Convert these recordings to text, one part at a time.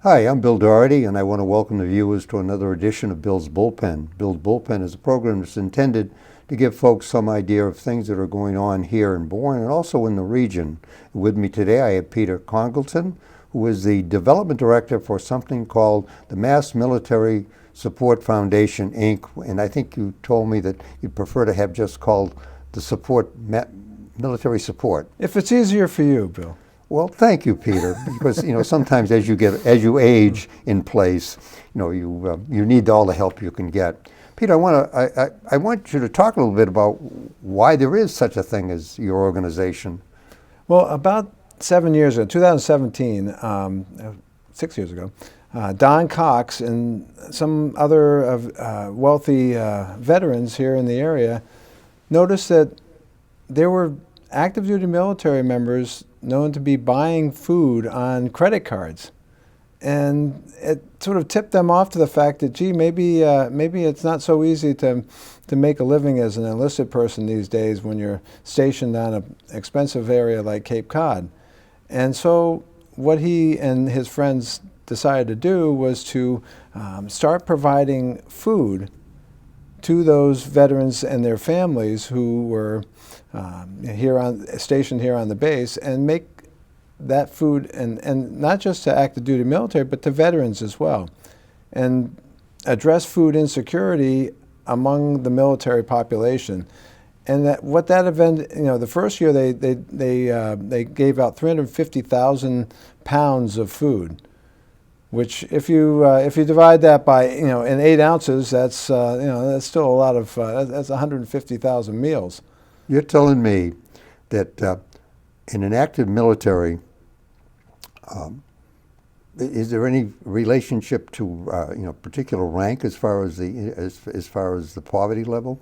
Hi, I'm Bill Doherty, and I want to welcome the viewers to another edition of Bill's Bullpen. Bill's Bullpen is a program that's intended to give folks some idea of things that are going on here in Bourne and also in the region. With me today, I have Peter Congleton, who is the Development Director for something called the Mass Military Support Foundation, Inc., and I think you told me that you'd prefer to have just called the military support. If it's easier for you, Bill. Well, thank you, Peter, because sometimes as you age in place, you need all the help you can get. Peter, I want you to talk a little bit about why there is such a thing as your organization. Well, about 7 years ago, 2017, 6 years ago, Don Cox and some other wealthy veterans here in the area noticed that there were active duty military members known to be buying food on credit cards. And it sort of tipped them off to the fact that, gee, maybe it's not so easy to make a living as an enlisted person these days when you're stationed on an expensive area like Cape Cod. And so what he and his friends decided to do was to start providing food to those veterans and their families who were stationed here on the base, and make that food, and not just to active duty military, but to veterans as well, and address food insecurity among the military population. And that event, the first year they gave out 350,000 pounds of food, which if you divide that by in 8 ounces, that's still a lot of that's 150,000 meals. You're telling me that in an active military, is there any relationship to particular rank as far as the poverty level?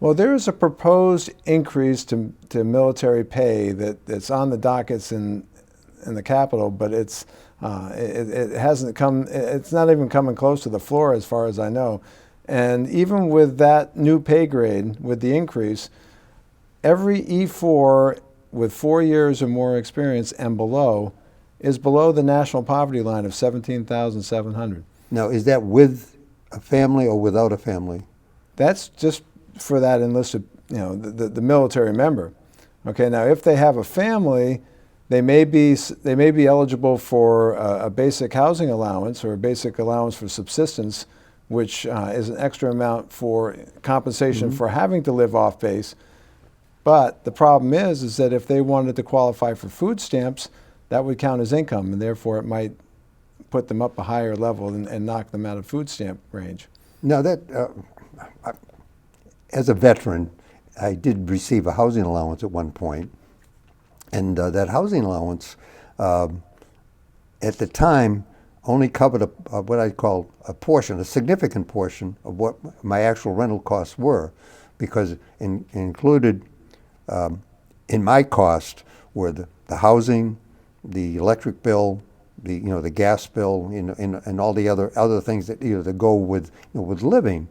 Well, there is a proposed increase to military pay that's on the dockets in the Capitol, but it hasn't come. It's not even coming close to the floor, as far as I know. And even with that new pay grade, with the increase, every E4 with 4 years or more experience and below is below the national poverty line of 17,700. Now, is that with a family or without a family? That's just for that enlisted, the military member. Okay, now if they have a family, they may be eligible for a basic housing allowance or a basic allowance for subsistence, which is an extra amount for compensation for having to live off base. But the problem is that if they wanted to qualify for food stamps, that would count as income, and therefore it might put them up a higher level and knock them out of food stamp range. Now, as a veteran, I did receive a housing allowance at one point, and that housing allowance, at the time, only covered what I call a significant portion of what my actual rental costs were, because included in my cost were the housing, the electric bill, the gas bill, and all the other things that that go with living.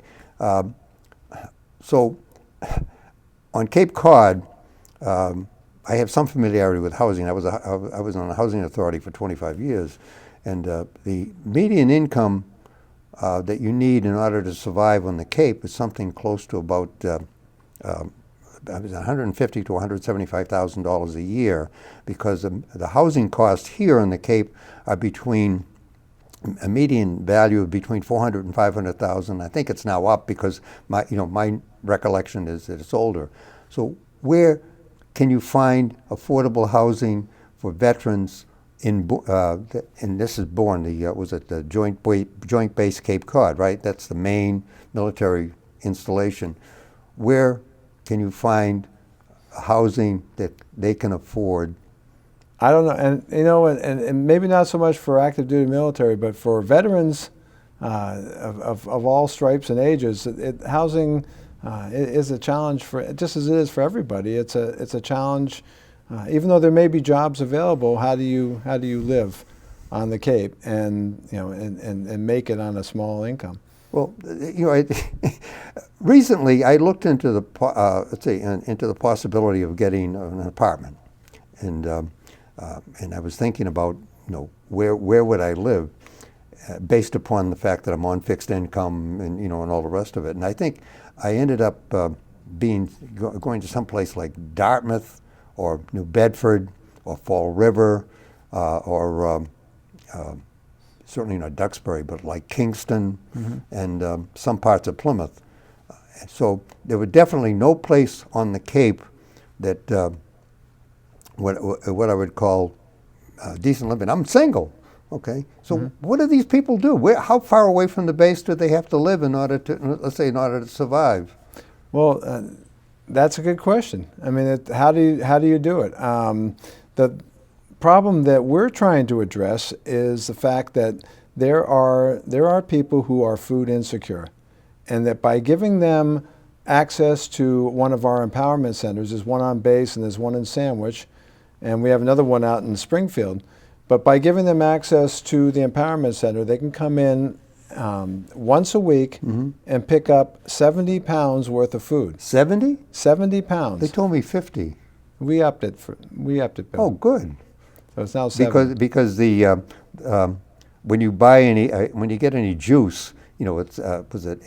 So on Cape Cod, I have some familiarity with housing. I was on a housing authority for 25 years, and the median income that you need in order to survive on the Cape is something close to about $150,000 to $175,000 a year, because the housing costs here on the Cape are between a median value of between $400,000 and $500,000. I think it's now up because my recollection is that it's older. So where can you find affordable housing for veterans and this is Bourne, was it the Joint Base Cape Cod, right? That's the main military installation. Where can you find housing that they can afford? I don't know, and maybe not so much for active duty military, but for veterans of all stripes and ages, housing is a challenge just as it is for everybody. It's a challenge, even though there may be jobs available. How do you live on the Cape and make it on a small income? Well, recently I looked into the possibility of getting an apartment, and I was thinking about where would I live, based upon the fact that I'm on fixed income and and all the rest of it. And I think I ended up going to someplace like Dartmouth or New Bedford or Fall River or certainly not Duxbury, but like Kingston and some parts of Plymouth. So there were definitely no place on the Cape that what I would call decent living. I'm single. Okay, so what do these people do? How far away from the base do they have to live in order to, let's say, in order to survive? Well, that's a good question. I mean, how do you do it? The problem that we're trying to address is the fact that there are people who are food insecure, and that by giving them access to one of our empowerment centers, there's one on base and there's one in Sandwich, and we have another one out in Springfield. But by giving them access to the empowerment center, they can come in once a week and pick up 70 pounds worth of food. 70? 70 pounds. They told me 50. We upped it, Bill. Oh, good. So it's now 70. Because the when you buy when you get any juice, it's was it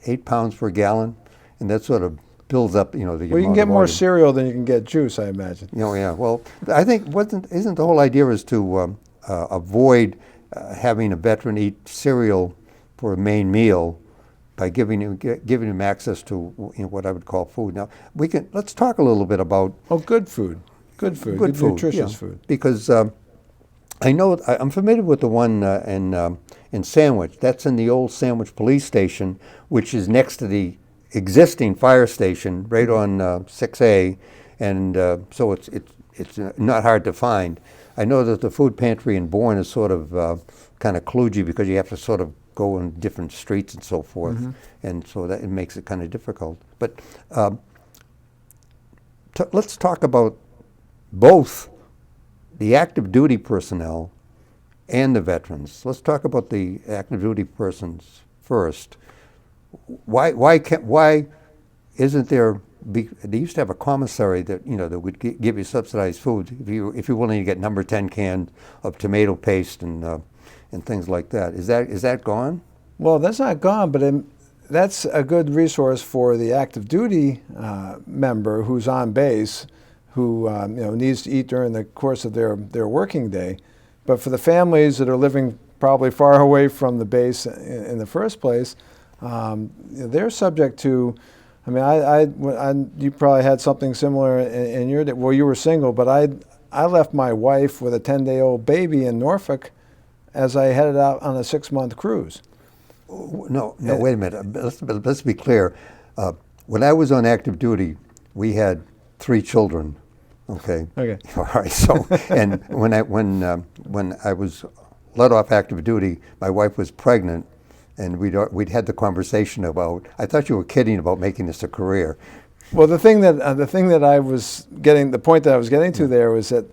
8 pounds per gallon, and that sort of builds up, the Well, you can get more cereal than you can get juice, I imagine. Yeah. Well, I think isn't the whole idea is to avoid having a veteran eat cereal for a main meal by giving him access to what I would call food. Now let's talk a little bit about good food, good nutritious food. Because I know I'm familiar with the one in Sandwich. That's in the old Sandwich Police Station, which is next to the existing fire station right on 6A, and so it's not hard to find. I know that the food pantry in Bourne is sort of kind of kludgy because you have to sort of go in different streets and so forth, and so that it makes it kind of difficult. But let's talk about both the active duty personnel and the veterans. Let's talk about the active duty persons first. Why isn't there? They used to have a commissary that that would give you subsidized food if you're willing to get number 10 cans of tomato paste and things like that. Is that gone? Well, that's not gone, but that's a good resource for the active duty member who's on base, who needs to eat during the course of their working day. But for the families that are living probably far away from the base in the first place, they're subject to. I mean, you probably had something similar in your day. Well, you were single, but I left my wife with a 10-day-old baby in Norfolk as I headed out on a 6-month cruise. No, wait a minute. Let's be clear. When I was on active duty, we had 3 children. Okay. Okay. All right. So, and when I was let off active duty, my wife was pregnant. And we'd had the conversation about. I thought you were kidding about making this a career. Well, the thing that I was getting, the point that I was getting to there was that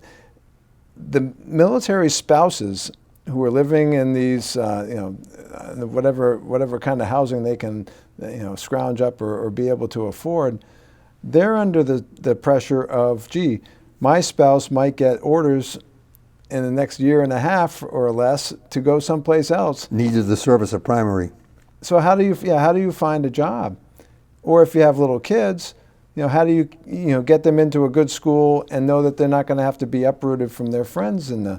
the military spouses who are living in these, whatever kind of housing they can, scrounge up or be able to afford, they're under the pressure of, gee, my spouse might get orders in the next year and a half or less to go someplace else. Needed the service of primary. So how do you find a job? Or if you have little kids, how do you get them into a good school and know that they're not going to have to be uprooted from their friends in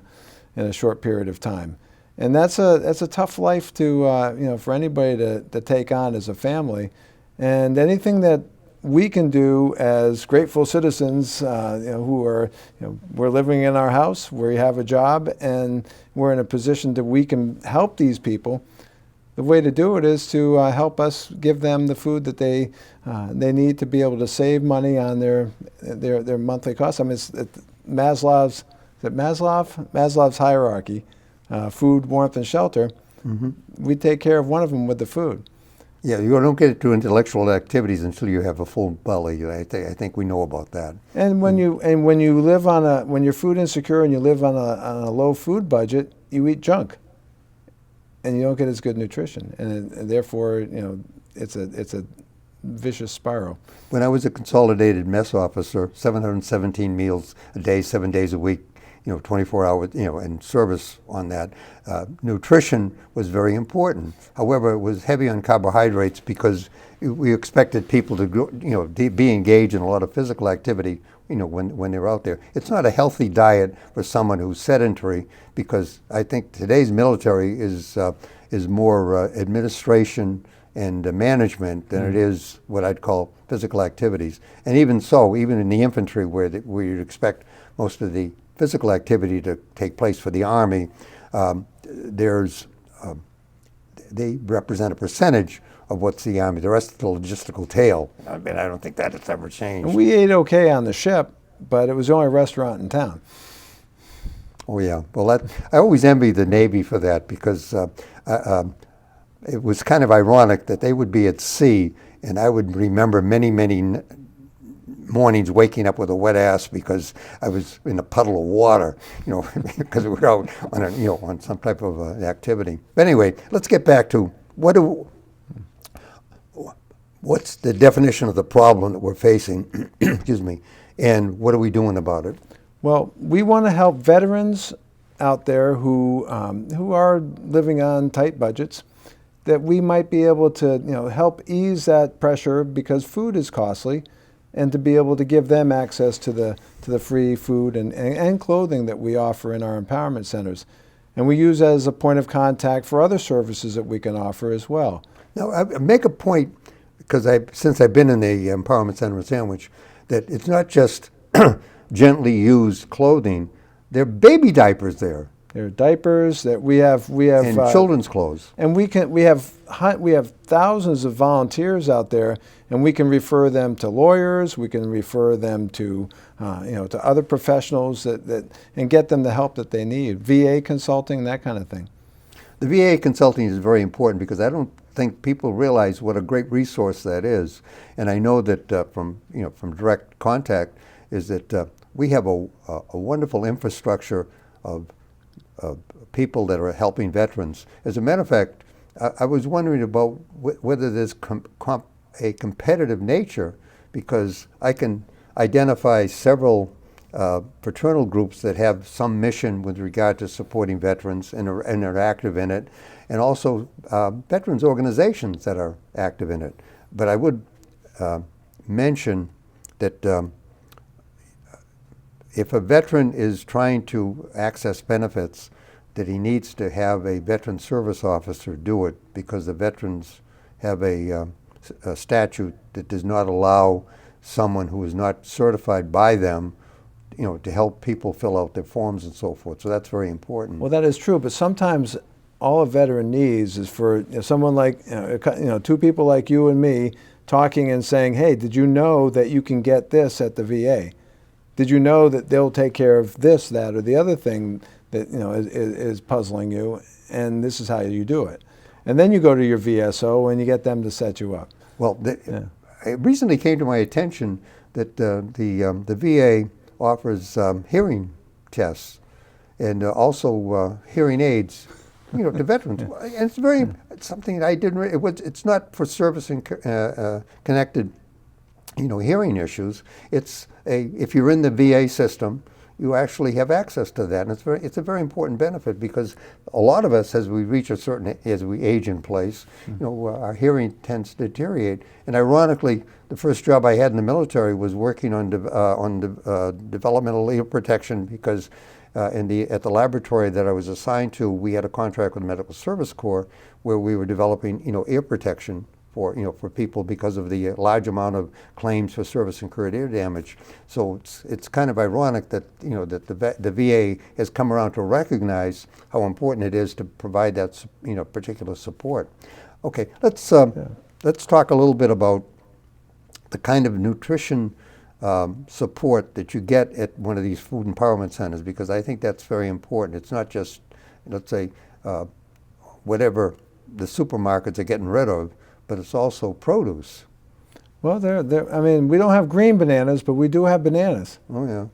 a short period of time? And that's a tough life to for anybody to take on as a family. And anything that we can do as grateful citizens who are, we're living in our house, we have a job, and we're in a position that we can help these people. The way to do it is to help us give them the food that they need to be able to save money on their monthly costs. I mean, it's Maslow's hierarchy, food, warmth, and shelter. Mm-hmm. We take care of one of them with the food. Yeah, you don't get to intellectual activities until you have a full belly. I think we know about that. And when you live when you're food insecure and you live on a low food budget, you eat junk, and you don't get as good nutrition, and therefore it's a vicious spiral. When I was a consolidated mess officer, 717 meals a day, 7 days a week, 24 hours, and service on that. Nutrition was very important. However, it was heavy on carbohydrates because we expected people to be engaged in a lot of physical activity, when they're out there. It's not a healthy diet for someone who's sedentary, because I think today's military is more administration and management than it is what I'd call physical activities. And even so, even in the infantry, where you'd expect most of the physical activity to take place for the Army, they represent a percentage of what's the Army. The rest of the logistical tail. I mean, I don't think that has ever changed. And we ate okay on the ship, but it was the only restaurant in town. Oh yeah. Well, I always envy the Navy for that, because it was kind of ironic that they would be at sea, and I would remember many mornings waking up with a wet ass because I was in a puddle of water, because we were out on on some type of activity. But anyway, let's get back to what's the definition of the problem that we're facing, excuse me, and what are we doing about it? Well, we want to help veterans out there who are living on tight budgets, that we might be able to help ease that pressure, because food is costly, and to be able to give them access to the free food and clothing that we offer in our empowerment centers. And we use as a point of contact for other services that we can offer as well. Now, I make a point, because since I've been in the Empowerment Center in Sandwich, that it's not just gently used clothing. There are baby diapers there. There are diapers that we have and children's clothes. And we have thousands of volunteers out there, and we can refer them to lawyers. We can refer them to to other professionals and get them the help that they need. VA consulting, that kind of thing. The VA consulting is very important, because I don't think people realize what a great resource that is. And I know that from direct contact is that we have a wonderful infrastructure of people that are helping veterans. As a matter of fact, I was wondering about whether there's a competitive nature, because I can identify several fraternal groups that have some mission with regard to supporting veterans and are active in it, and also veterans organizations that are active in it. But I would mention that if a veteran is trying to access benefits, that he needs to have a veteran service officer do it, because the veterans have a statute that does not allow someone who is not certified by them, to help people fill out their forms and so forth. So that's very important. Well, that is true, but sometimes all a veteran needs is for someone like two people like you and me talking and saying, "Hey, did you know that you can get this at the VA? Did you know that they'll take care of this, that, or the other thing that is puzzling you, and this is how you do it?" And then you go to your VSO and you get them to set you up. Well, it recently came to my attention that the VA offers hearing tests and also hearing aids, to veterans. And it's something that I didn't. It's not for service and connected, hearing issues. If you're in the VA system, you actually have access to that, and it's a very important benefit, because a lot of us, as we reach as we age in place, our hearing tends to deteriorate. And ironically, the first job I had in the military was working on developmental ear protection, because at the laboratory that I was assigned to, we had a contract with the Medical Service Corps where we were developing the ear protection for people because of the large amount of claims for service-incurred ear damage. So it's kind of ironic that that the VA has come around to recognize how important it is to provide that particular support. Okay, let's talk a little bit about the kind of nutrition support that you get at one of these food empowerment centers, because I think that's very important. It's not just, let's say, whatever the supermarkets are getting rid of, but it's also produce. Well, I mean, we don't have green bananas, but we do have bananas. Oh yeah.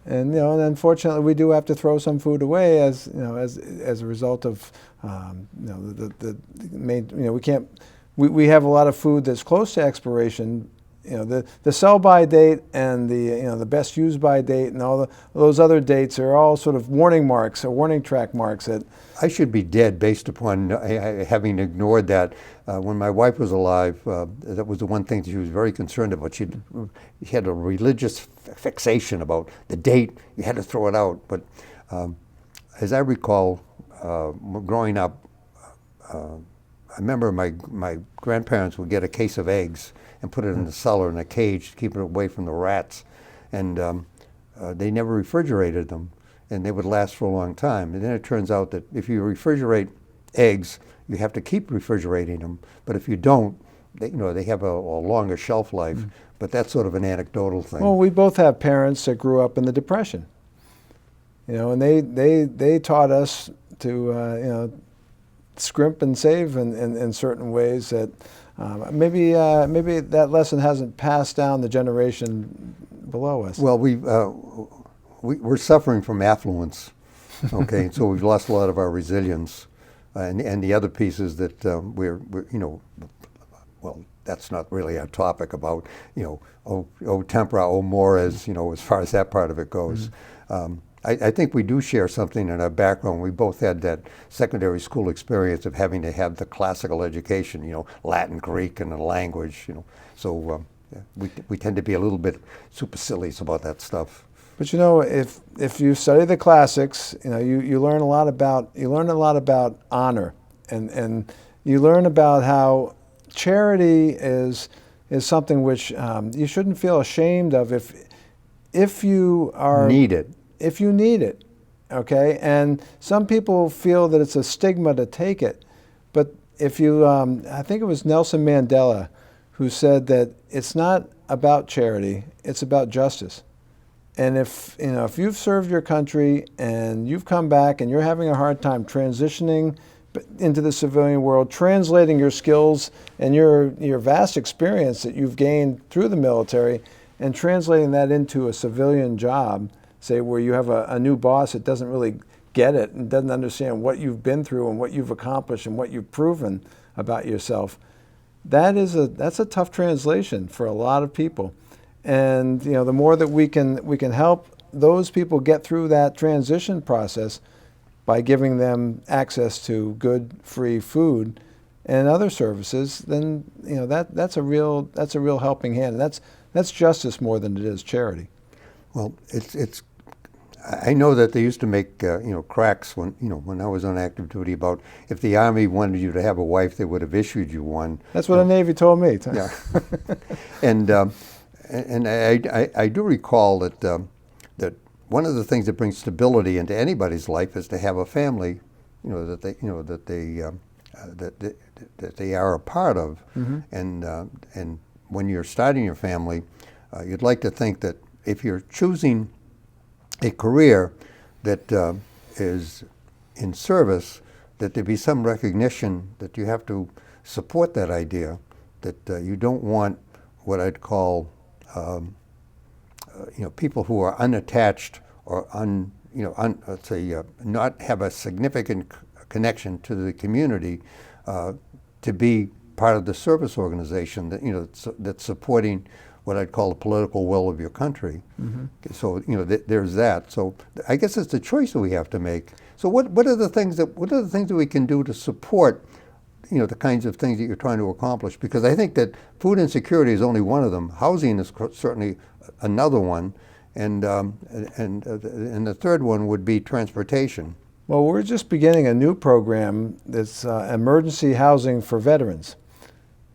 And and unfortunately, we do have to throw some food away as a result of the main. We can't. We have a lot of food that's close to expiration, the sell-by date and the best use-by date and all those other dates are all sort of warning marks or warning track marks that I should be dead based upon having ignored that. When my wife was alive, that was the one thing that she was very concerned about. She had a religious fixation about the date. You had to throw it out. But as I recall, growing up, I remember my grandparents would get a case of eggs and put it in the cellar in a cage to keep it away from the rats. And they never refrigerated them, and they would last for a long time. And then it turns out that if you refrigerate eggs, you have to keep refrigerating them. But if you don't, they have a longer shelf life. But that's sort of an anecdotal thing. Well, we both have parents that grew up in the Depression, and they taught us to scrimp and save in certain ways that maybe that lesson hasn't passed down the generation below us. Well, we're suffering from affluence, okay, so we've lost a lot of our resilience, and the other piece is that we're well, that's not really our topic about tempora, mores, as far as that part of it goes. I think we do share something in our background. We both had that secondary school experience of having to have the classical education, Latin, Greek, and a language, So we tend to be a little bit supercilious about that stuff. But if you study the classics, you learn a lot about honor, and you learn about how charity is something which you shouldn't feel ashamed of if you are need it. If you need it, okay? And some people feel that it's a stigma to take it. But if you, I think it was Nelson Mandela who said that it's not about charity, it's about justice. And if you've served your country and you've come back and you're having a hard time transitioning into the civilian world, translating your skills and your vast experience that you've gained through the military and translating that into a civilian job, say where you have a new boss that doesn't really get it and doesn't understand what you've been through and what you've accomplished and what you've proven about yourself, that's a tough translation for a lot of people. And the more that we can help those people get through that transition process by giving them access to good, free food and other services, then that's a real helping hand. And that's justice more than it is charity. Well, it's. I know that they used to make cracks when I was on active duty about if the Army wanted you to have a wife, they would have issued you one. That's what the Navy told me. Yeah, and I do recall that one of the things that brings stability into anybody's life is to have a family, that they are a part of, and when you're starting your family, you'd like to think that if you're choosing a career that is in service, that there be some recognition that you have to support that idea, that you don't want what I'd call people who are unattached or not have a significant connection to the community to be part of the service organization that's supporting what I'd call the political will of your country. So there's that. So I guess it's the choice that we have to make. So what are the things that we can do to support the kinds of things that you're trying to accomplish? Because I think that food insecurity is only one of them. Housing is certainly another one, and the third one would be transportation. Well, we're just beginning a new program that's emergency housing for veterans.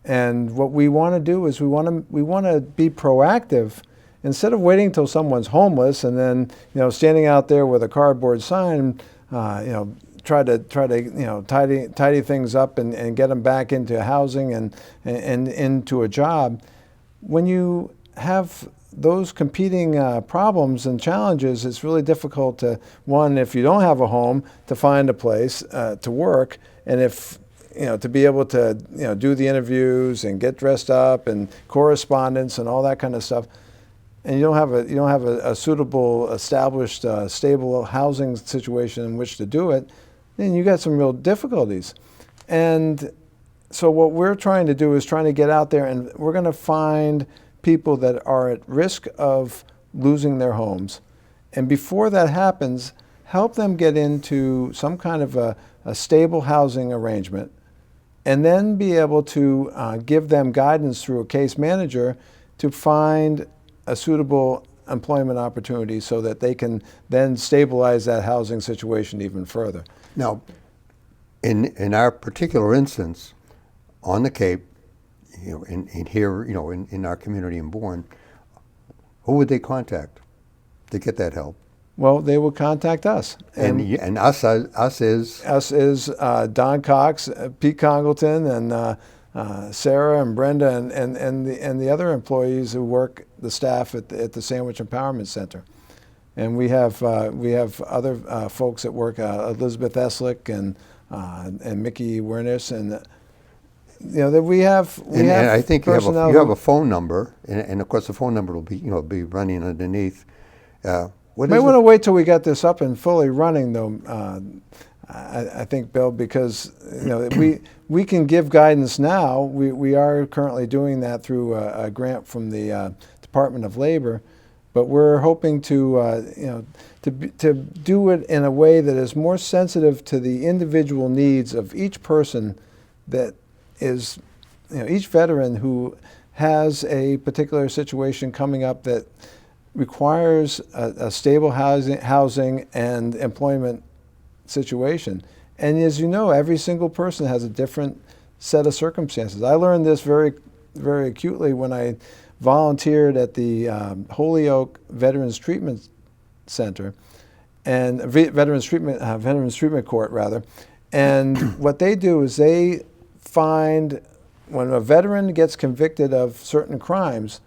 And what we want to do is we want to be proactive instead of waiting until someone's homeless and then standing out there with a cardboard sign, try to tidy things up and get them back into housing and into a job. When you have those competing problems and challenges, it's really difficult to, one, if you don't have a home, to find a place to work, and if to be able to do the interviews and get dressed up and correspondence and all that kind of stuff, and you don't have a suitable, established, stable housing situation in which to do it, then you got some real difficulties. And so what we're trying to do is trying to get out there, and we're going to find people that are at risk of losing their homes. And before that happens, help them get into some kind of a stable housing arrangement, and then be able to give them guidance through a case manager to find a suitable employment opportunity so that they can then stabilize that housing situation even further. Now, in our particular instance, on the Cape, in here, in our community in Bourne, who would they contact to get that help? Well, they will contact us. And us is Don Cox, Pete Congleton, and Sarah and Brenda, and the other employees who work the staff at the Sandwich Empowerment Center. And we have other folks that work, Elizabeth Eslick and Mickey Wernis, and that we have. And I think you have personnel a phone number, and of course the phone number will be running underneath. What might want to wait till we get this up and fully running, though. I think, Bill, because we can give guidance now. We are currently doing that through a grant from the Department of Labor, but we're hoping to do it in a way that is more sensitive to the individual needs of each person. That is, each veteran who has a particular situation coming up that requires a stable housing and employment situation. And as you know, every single person has a different set of circumstances. I learned this very, very acutely when I volunteered at the Holyoke Veterans Treatment Center, and Veterans Treatment Court, rather. And what they do is they find, when a veteran gets convicted of certain crimes,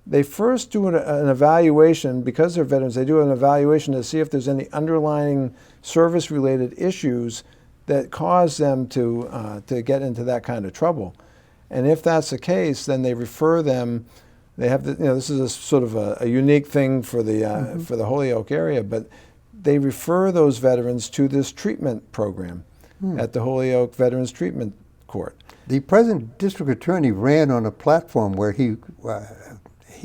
they first do an evaluation. Because they're veterans, they do an evaluation to see if there's any underlying service-related issues that cause them to get into that kind of trouble. And if that's the case, then they refer them. They have this is a sort of a unique thing for the for the Holyoke area, but they refer those veterans to this treatment program at the Holyoke Veterans Treatment Court. The present district attorney ran on a platform where he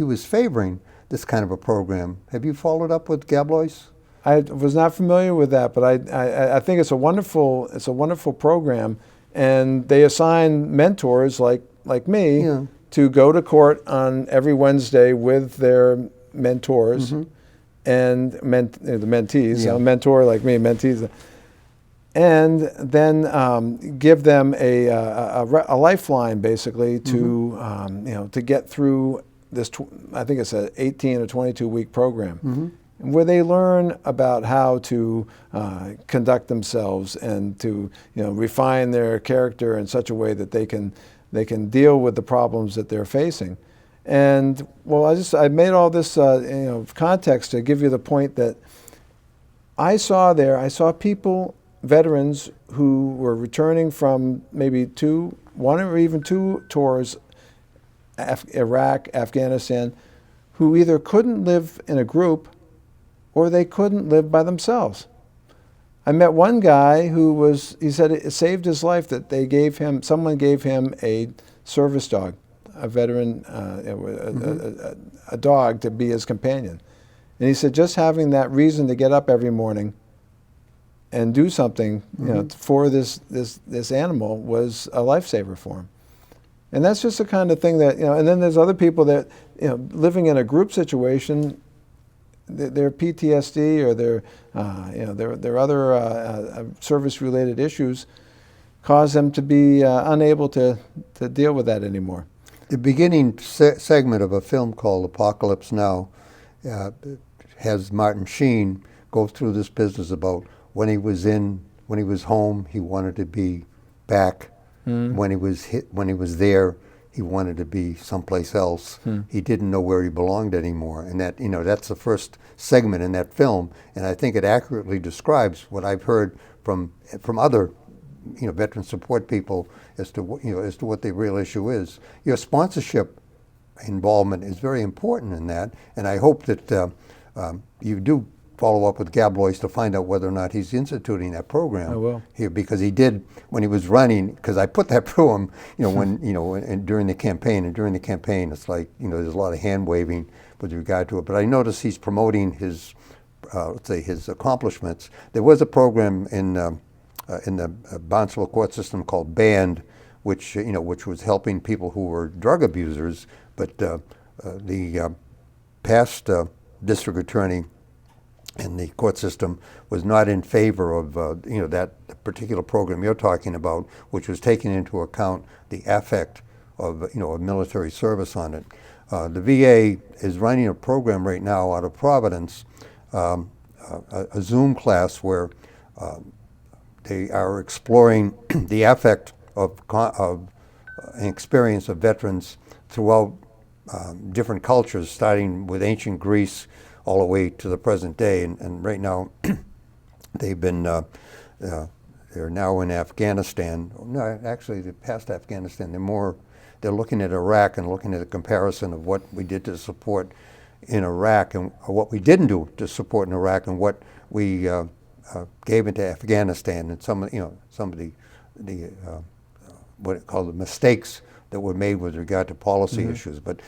was favoring this kind of a program. Have you followed up with Gablois? I was not familiar with that, but I think it's a wonderful program, and they assign mentors like me to go to court on every Wednesday with their mentors and the mentees. A mentor like me, mentees, and then give them a lifeline basically to to get through this. I think it's an 18 or 22 week program. Where they learn about how to conduct themselves and to refine their character in such a way that they can deal with the problems that they're facing. And well, I made all this context to give you the point that I saw people, veterans who were returning from maybe one or even two tours, Iraq, Afghanistan, who either couldn't live in a group or they couldn't live by themselves. I met one guy he said it saved his life that someone gave him a service dog, a veteran, a dog to be his companion. And he said just having that reason to get up every morning and do something for this animal was a lifesaver for him. And that's just the kind of thing that, and then there's other people that, living in a group situation, their PTSD or their other service-related issues cause them to be unable to deal with that anymore. The beginning segment of a film called Apocalypse Now has Martin Sheen go through this business about when he was home, he wanted to be back. When he was there, he wanted to be someplace else. He didn't know where he belonged anymore, and that's the first segment in that film. And I think it accurately describes what I've heard from other, veteran support people as to what the real issue is. Your sponsorship involvement is very important in that, and I hope that you do follow up with Gablois to find out whether or not he's instituting that program. I will. Here, because he did when he was running. Because I put that through him, and during the campaign. And during the campaign, it's like there's a lot of hand waving with regard to it. But I notice he's promoting his, let's say, his accomplishments. There was a program in the Barnstable court system called BAND, which was helping people who were drug abusers. But the past district attorney in the court system was not in favor of that particular program you're talking about, which was taking into account the affect of of military service on it. The VA is running a program right now out of Providence, a Zoom class where they are exploring the affect of an experience of veterans throughout different cultures, starting with ancient Greece all the way to the present day. And right now, they've been they're now in Afghanistan. No, actually, they're past Afghanistan. They're looking at Iraq and looking at a comparison of what we did to support in Iraq and what we didn't do to support in Iraq and what we gave into Afghanistan, and some of the what it called the mistakes that were made with regard to policy issues. But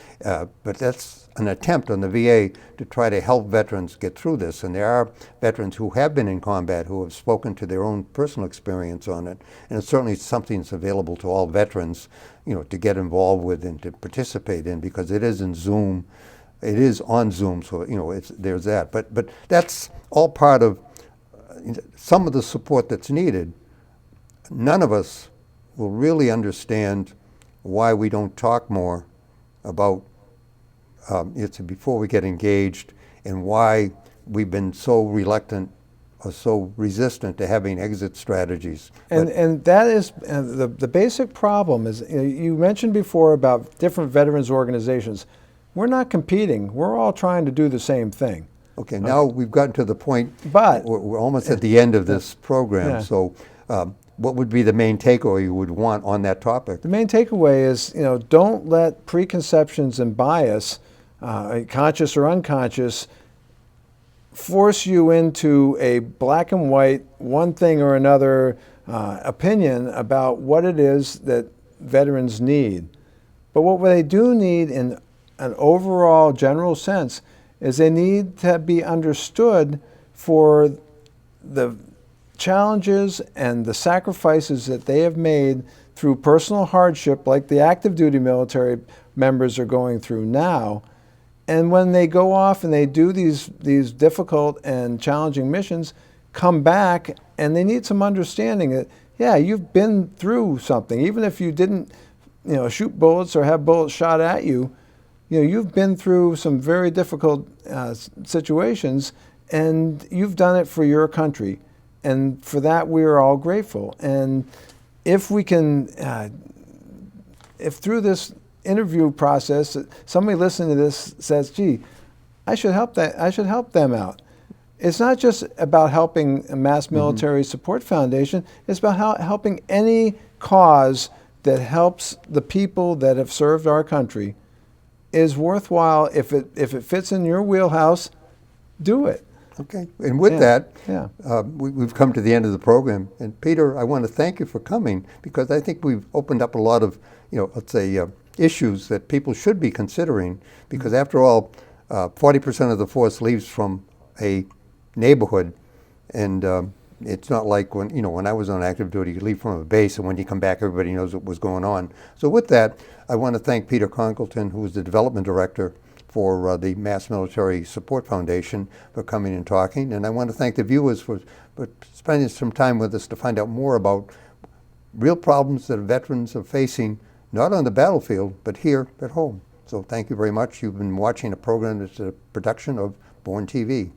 that's an attempt on the VA to try to help veterans get through this. And there are veterans who have been in combat who have spoken to their own personal experience on it. And it's certainly something that's available to all veterans, to get involved with and to participate in, because it is in Zoom. It is on Zoom, so there's that. But that's all part of some of the support that's needed. None of us will really understand why we don't talk more about it before we get engaged, and why we've been so reluctant or so resistant to having exit strategies. And that is the basic problem is, you mentioned before about different veterans organizations. We're not competing. We're all trying to do the same thing. Okay, now we've gotten to the point, but we're almost at the end of this program. Yeah. So what would be the main takeaway you would want on that topic? The main takeaway is, don't let preconceptions and bias, conscious or unconscious, force you into a black and white, one thing or another opinion about what it is that veterans need. But what they do need in an overall general sense is they need to be understood for the challenges and the sacrifices that they have made through personal hardship, like the active duty military members are going through now. And when they go off and they do these difficult and challenging missions, come back, and they need some understanding that, yeah, you've been through something. Even if you didn't shoot bullets or have bullets shot at you, you've been through some very difficult situations, and you've done it for your country. And for that, we are all grateful. And if we can, if through this interview process, somebody listening to this says, "Gee, I should help them out." It's not just about helping a Mass Military Support Foundation. It's about helping any cause that helps the people that have served our country is worthwhile. If it fits in your wheelhouse, do it. Okay, and with we've come to the end of the program. And Peter, I want to thank you for coming, because I think we've opened up a lot of, let's say, issues that people should be considering. Because after all, 40% of the force leaves from a neighborhood, and it's not like when I was on active duty, you leave from a base, and when you come back, everybody knows what was going on. So with that, I want to thank Peter Congleton, who is the development director for the Mass Military Support Foundation, for coming and talking. And I want to thank the viewers for spending some time with us to find out more about real problems that veterans are facing, not on the battlefield, but here at home. So thank you very much. You've been watching a program that's a production of Born TV.